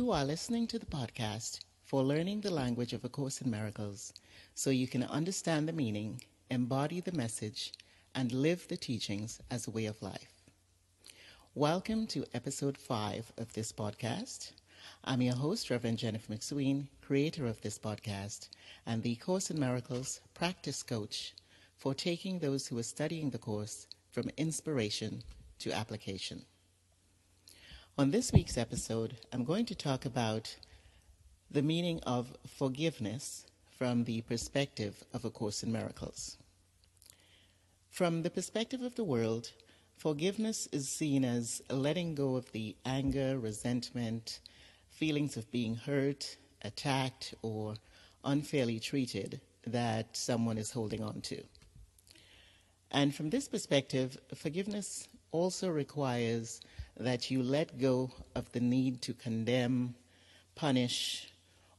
You are listening to the podcast for learning the language of A Course in Miracles so you can understand the meaning, embody the message, and live the teachings as a way of life. Welcome to episode 5 of this podcast. I'm your host, Reverend Jennifer McSween, creator of this podcast and the Course in Miracles practice coach for taking those who are studying the course from inspiration to application. On this week's episode, I'm going to talk about the meaning of forgiveness from the perspective of A Course in Miracles. From the perspective of the world, forgiveness is seen as letting go of the anger, resentment, feelings of being hurt, attacked, or unfairly treated that someone is holding on to. And from this perspective, forgiveness also requires that you let go of the need to condemn, punish,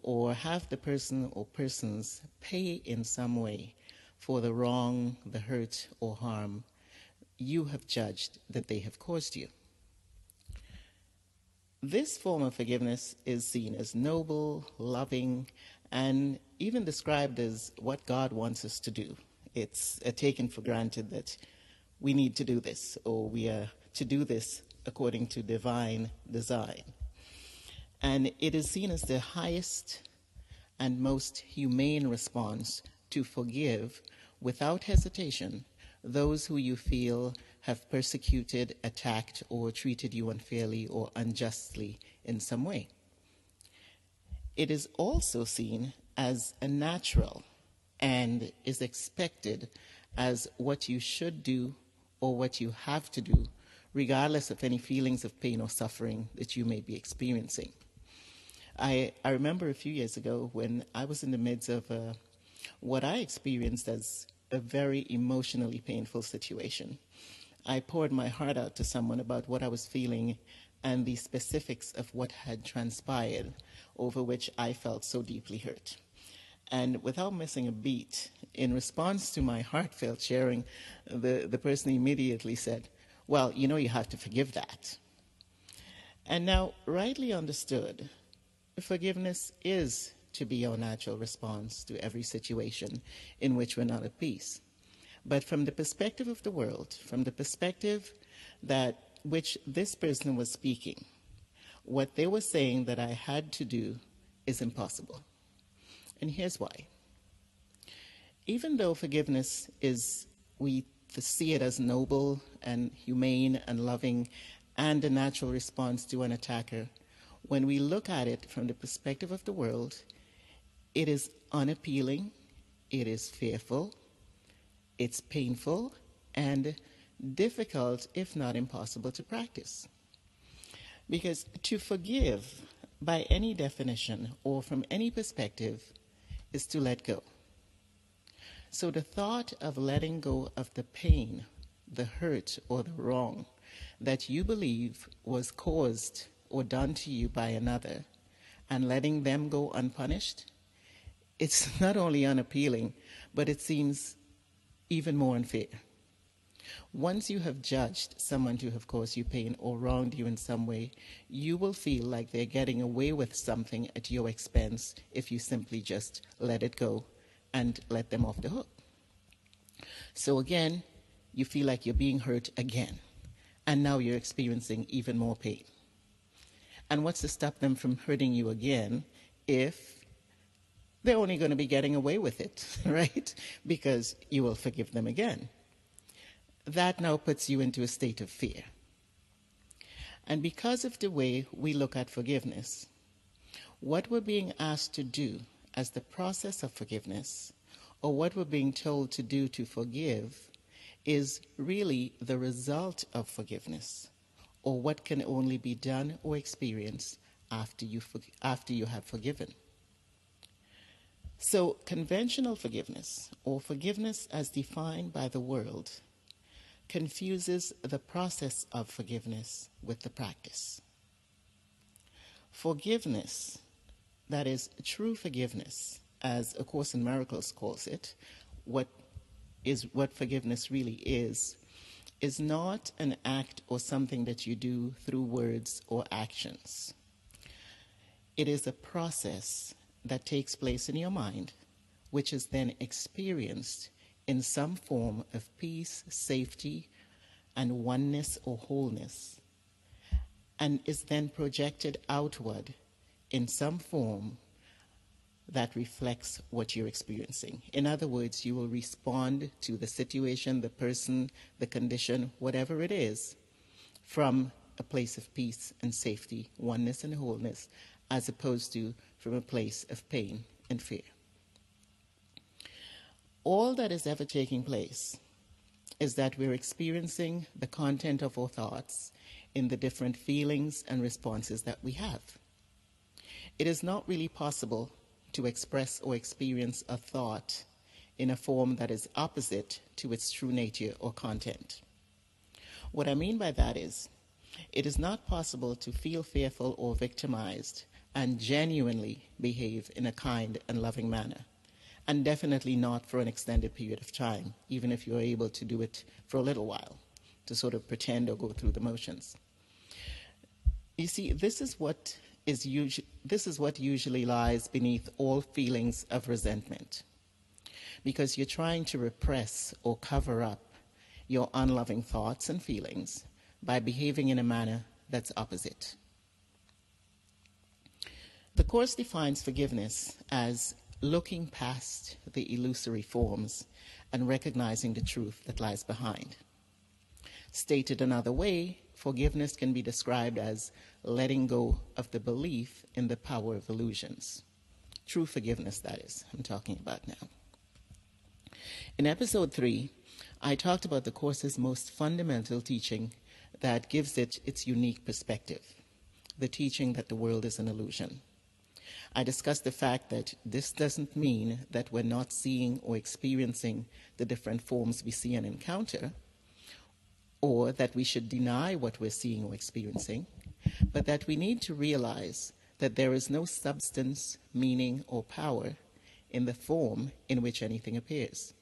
or have the person or persons pay in some way for the wrong, the hurt, or harm you have judged that they have caused you. This form of forgiveness is seen as noble, loving, and even described as what God wants us to do. It's taken for granted that we need to do this, or we are to do this according to divine design. And it is seen as the highest and most humane response to forgive without hesitation those who you feel have persecuted, attacked, or treated you unfairly or unjustly in some way. It is also seen as a natural and is expected as what you should do or what you have to do, regardless of any feelings of pain or suffering that you may be experiencing. I remember a few years ago when I was in the midst of what I experienced as a very emotionally painful situation. I poured my heart out to someone about what I was feeling and the specifics of what had transpired, over which I felt so deeply hurt. And without missing a beat, in response to my heartfelt sharing, the person immediately said, "Well, you have to forgive that." And now, rightly understood, forgiveness is to be our natural response to every situation in which we're not at peace. But from the perspective of the world, from the perspective that which this person was speaking, what they were saying that I had to do is impossible. And here's why. Even though forgiveness is, we see it as noble and humane and loving and a natural response to an attacker, when we look at it from the perspective of the world, it is unappealing, it is fearful, it's painful, and difficult, if not impossible, to practice. Because to forgive, by any definition or from any perspective, is to let go. So the thought of letting go of the pain, the hurt, or the wrong that you believe was caused or done to you by another, and letting them go unpunished, it's not only unappealing, but it seems even more unfair. Once you have judged someone to have caused you pain or wronged you in some way, you will feel like they're getting away with something at your expense if you simply just let it go and let them off the hook. So again, you feel like you're being hurt again, and now you're experiencing even more pain. And what's to stop them from hurting you again if they're only going to be getting away with it, right? Because you will forgive them again. That now puts you into a state of fear. And because of the way we look at forgiveness, what we're being asked to do as the process of forgiveness, or what we're being told to do to forgive, is really the result of forgiveness, or what can only be done or experienced after you have forgiven. So conventional forgiveness, or forgiveness as defined by the world, confuses the process of forgiveness with the practice. Forgiveness, that is true forgiveness, as A Course in Miracles calls it, what forgiveness really is not an act or something that you do through words or actions. It is a process that takes place in your mind, which is then experienced in some form of peace, safety, and oneness or wholeness, and is then projected outward in some form that reflects what you're experiencing. In other words, you will respond to the situation, the person, the condition, whatever it is, from a place of peace and safety, oneness and wholeness, as opposed to from a place of pain and fear. All that is ever taking place is that we're experiencing the content of our thoughts in the different feelings and responses that we have. It is not really possible to express or experience a thought in a form that is opposite to its true nature or content. What I mean by that is, it is not possible to feel fearful or victimized and genuinely behave in a kind and loving manner, and definitely not for an extended period of time, even if you're able to do it for a little while, to sort of pretend or go through the motions. You see, this is what usually lies beneath all feelings of resentment, because you're trying to repress or cover up your unloving thoughts and feelings by behaving in a manner that's opposite. The Course defines forgiveness as looking past the illusory forms and recognizing the truth that lies behind. Stated another way, forgiveness can be described as letting go of the belief in the power of illusions. True forgiveness, that is, I'm talking about now. In episode 3, I talked about the Course's most fundamental teaching that gives it its unique perspective, the teaching that the world is an illusion. I discussed the fact that this doesn't mean that we're not seeing or experiencing the different forms we see and encounter, or that we should deny what we're seeing or experiencing, but that we need to realize that there is no substance, meaning, or power in the form in which anything appears.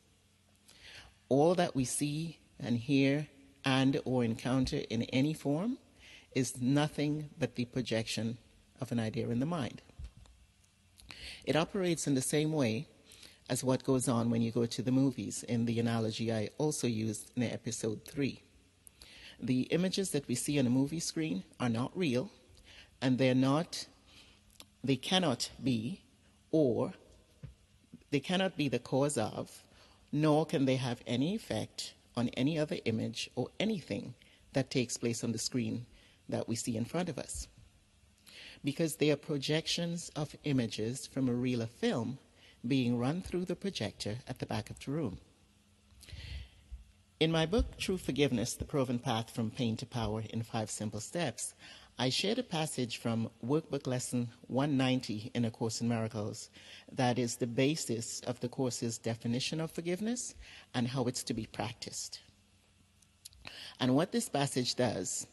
All that we see and hear and or encounter in any form is nothing but the projection of an idea in the mind. It operates in the same way as what goes on when you go to the movies, in the analogy I also used in episode 3. The images that we see on a movie screen are not real, and they cannot be the cause of, nor can they have any effect on any other image or anything that takes place on the screen that we see in front of us, because they are projections of images from a reel of film being run through the projector at the back of the room. In my book, True Forgiveness, The Proven Path from Pain to Power in 5 Simple Steps, I shared a passage from Workbook Lesson 190 in A Course in Miracles that is the basis of the Course's definition of forgiveness and how it's to be practiced. And what this passage does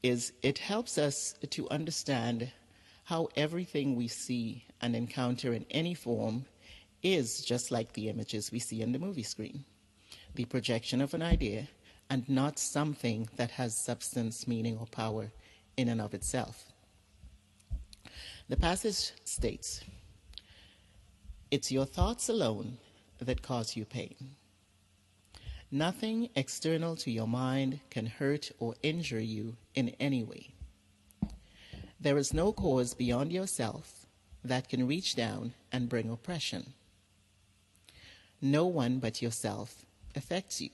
is it helps us to understand how everything we see and encounter in any form is just like the images we see on the movie screen, the projection of an idea, and not something that has substance, meaning, or power in and of itself. The passage states, "It's your thoughts alone that cause you pain. Nothing external to your mind can hurt or injure you in any way. There is no cause beyond yourself that can reach down and bring oppression. No one but yourself affects you.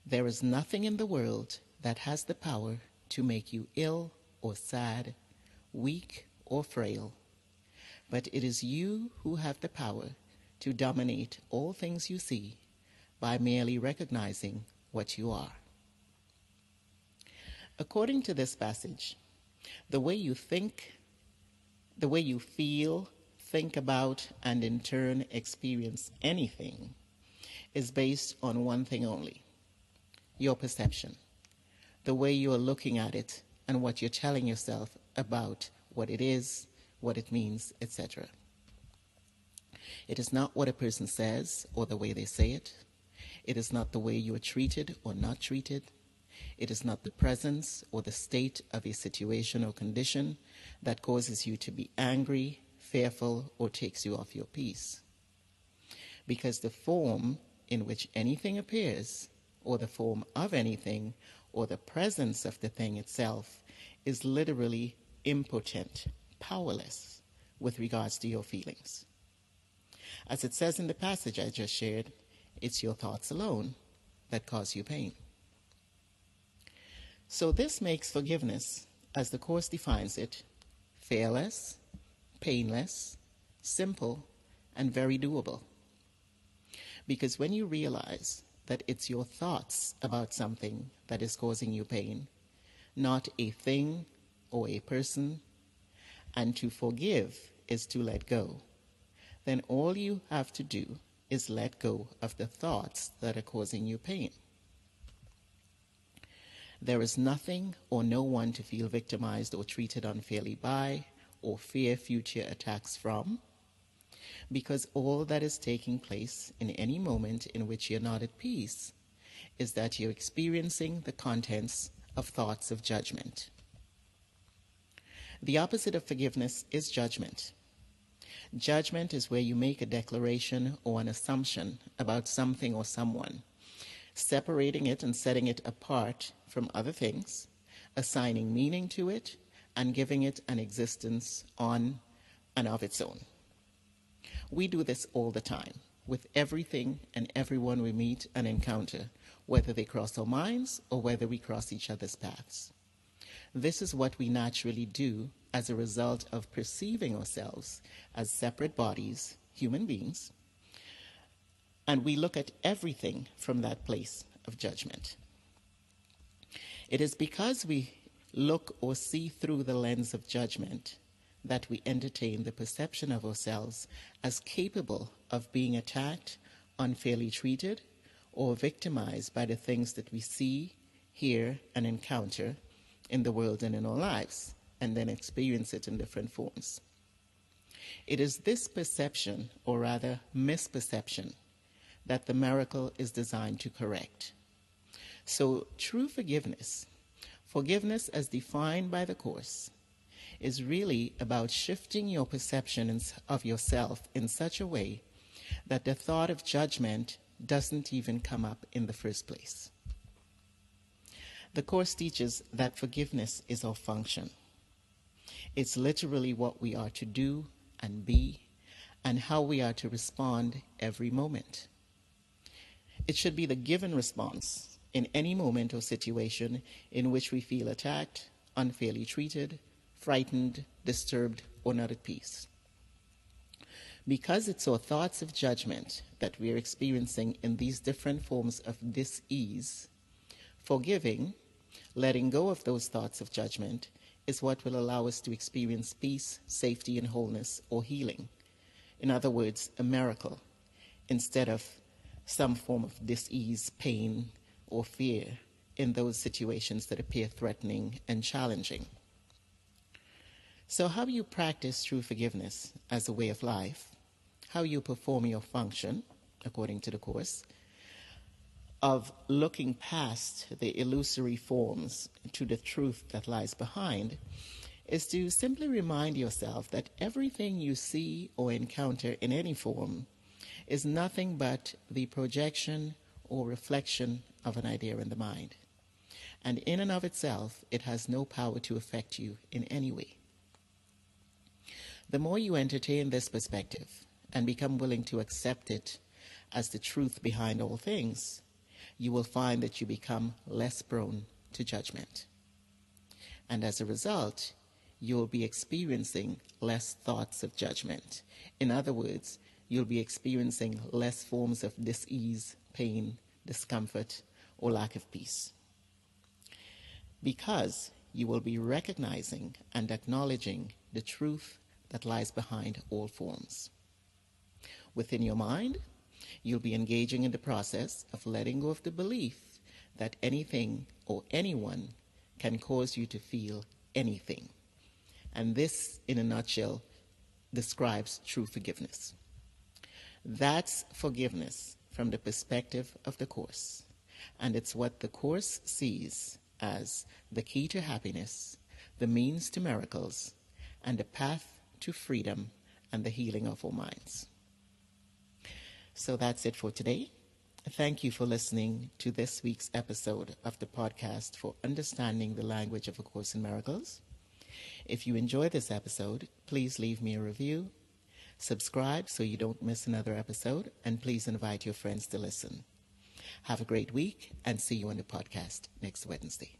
There is nothing in the world that has the power to make you ill or sad, weak or frail, but it is you who have the power to dominate all things you see by merely recognizing what you are." According to this passage, the way you think, the way you feel, think about, and in turn experience anything is based on one thing only: your perception, the way you are looking at it, and what you're telling yourself about what it is, what it means, etc. It is not what a person says or the way they say it. It is not the way you are treated or not treated. It is not the presence or the state of a situation or condition that causes you to be angry, fearful, or takes you off your peace. Because the form in which anything appears, or the form of anything, or the presence of the thing itself, is literally impotent, powerless with regards to your feelings. As it says in the passage I just shared, it's your thoughts alone that cause you pain. So this makes forgiveness, as the Course defines it, fearless, painless, simple, and very doable. Because when you realize that it's your thoughts about something that is causing you pain, not a thing or a person, and to forgive is to let go, then all you have to do is let go of the thoughts that are causing you pain. There is nothing or no one to feel victimized or treated unfairly by, or fear future attacks from, because all that is taking place in any moment in which you're not at peace is that you're experiencing the contents of thoughts of judgment. The opposite of forgiveness is judgment. Judgment is where you make a declaration or an assumption about something or someone, separating it and setting it apart from other things, assigning meaning to it, and giving it an existence on and of its own. We do this all the time with everything and everyone we meet and encounter, whether they cross our minds or whether we cross each other's paths. This is what we naturally do as a result of perceiving ourselves as separate bodies, human beings, and we look at everything from that place of judgment. It is because we look or see through the lens of judgment that we entertain the perception of ourselves as capable of being attacked, unfairly treated, or victimized by the things that we see, hear, and encounter in the world and in our lives, and then experience it in different forms. It is this perception, or rather misperception, that the miracle is designed to correct. So true forgiveness as defined by the Course, is really about shifting your perception of yourself in such a way that the thought of judgment doesn't even come up in the first place. The Course teaches that forgiveness is our function. It's literally what we are to do and be, and how we are to respond every moment. It should be the given response in any moment or situation in which we feel attacked, unfairly treated, frightened, disturbed, or not at peace. Because it's our thoughts of judgment that we are experiencing in these different forms of dis-ease, forgiving, letting go of those thoughts of judgment, is what will allow us to experience peace, safety, and wholeness, or healing. In other words, a miracle, instead of some form of dis-ease, pain, or fear in those situations that appear threatening and challenging. So how you practice true forgiveness as a way of life, how you perform your function, according to the Course, of looking past the illusory forms to the truth that lies behind, is to simply remind yourself that everything you see or encounter in any form is nothing but the projection or reflection of an idea in the mind. And in and of itself, it has no power to affect you in any way. The more you entertain this perspective and become willing to accept it as the truth behind all things, you will find that you become less prone to judgment. And as a result, you will be experiencing less thoughts of judgment. In other words, you'll be experiencing less forms of dis-ease, pain, discomfort, or lack of peace. Because you will be recognizing and acknowledging the truth that lies behind all forms. Within your mind, you'll be engaging in the process of letting go of the belief that anything or anyone can cause you to feel anything. And this, in a nutshell, describes true forgiveness. That's forgiveness from the perspective of the Course. And it's what the Course sees as the key to happiness, the means to miracles, and a path to freedom and the healing of our minds. So that's it for today. Thank you for listening to this week's episode of the podcast for Understanding the Language of A Course in Miracles. If you enjoyed this episode, please leave me a review, subscribe so you don't miss another episode, and please invite your friends to listen. Have a great week and see you on the podcast next Wednesday.